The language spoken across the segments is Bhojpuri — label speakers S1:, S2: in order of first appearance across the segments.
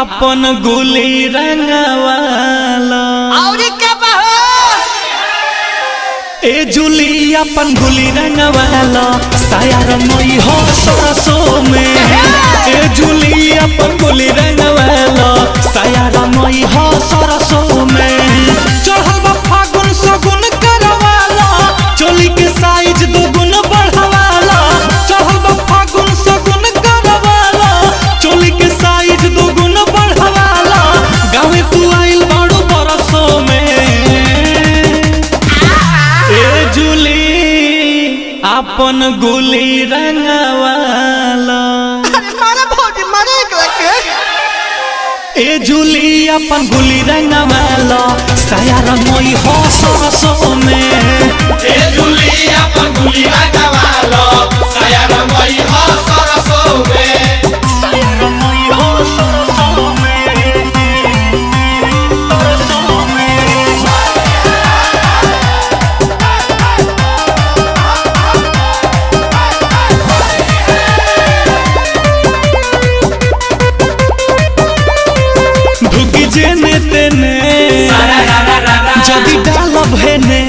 S1: अपन गुली रंगवाला
S2: और क्या बहो
S1: ए जुली अपन गुली रंगवाला साया रंगई हो सरसों में ए जुली अपन गुली रंगवाला साया रंगई हो सरसों में चढ़ल बा फागुन सगुन करवाला चोली के साइज दुगुन बढ़वाला चढ़ल बा फागुन सगुन करवाला चोली के साइज दुगुन बढ़वाला गावे तू आइल बाड़ू बरसों में ए जुली अपन गुली रंगवाला ए जुली अपन गुली रंगवाला साया रंगई हो सरसों में
S3: ए जुली अपन गुली रंगवाला साया रंगई हो सरसों में
S1: साया रंगई हो सरसों में सरसों में ढुकी जेने तेने जदी डालब हेने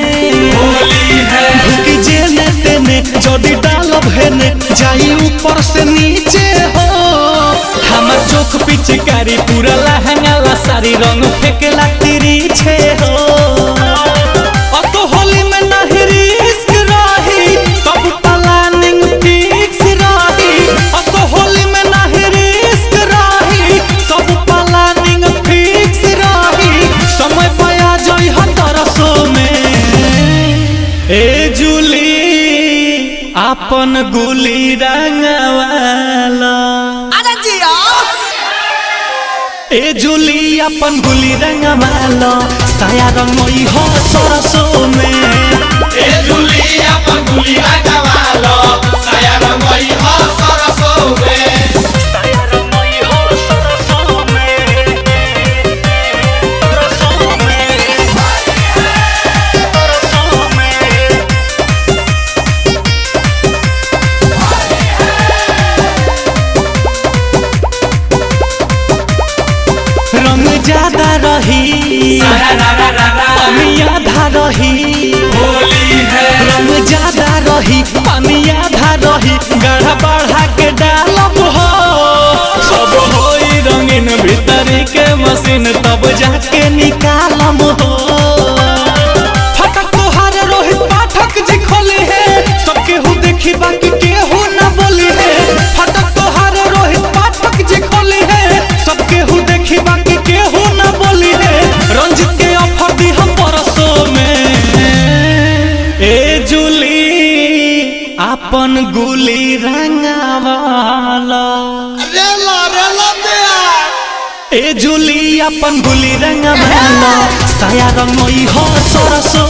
S3: होली है
S1: ढुकी जेने तेने जदी डालब हेने जाई ऊपर से नीचे हो हमर चोख पिचकारी पूरा लहंगा सारी रंग फेंकेला तिरछे हो अब तो होली में नहीं रिस्क रही सब प्लानिंग फिक्स रही अब तो होली में नहीं रिस्क रही सब प्लानिंग फिक्स रही समय पाया जाई तरसों में ए जुली अपन गुली रंगवाला
S2: अरे जिया
S1: ए जुली अपन गुली रंगवाला साया रंगई हो सरसों में
S3: ए जुली अपन गुली रंगवाला साया रंगई हो सरसों में
S1: साया रंगई हो सरसों में सरसों में सरसों में रंग ज्यादा रही पानी आधा रही
S3: होली है
S1: रंग ज्यादा रही पानी आधा रही गाढ़ा बढ़ा के डालब हो सब होई रंगीन भीतरी के मशीन तब जाके निकालम हो फटक तोहार रोहित पाठक जी खोली है सब केहू देखी बाकी केहू न बोली है फटक तोहार रोहित पाठक जी खोली है सब केहू देखी बाकी केहू न बोली है रंजित के ऑफर दी हम परसों में ए जुली अपन गुली रंगवाला
S2: रेला रेला दे
S1: ए जुली अपन गुली रंगवाला साया रंगई हो सरसों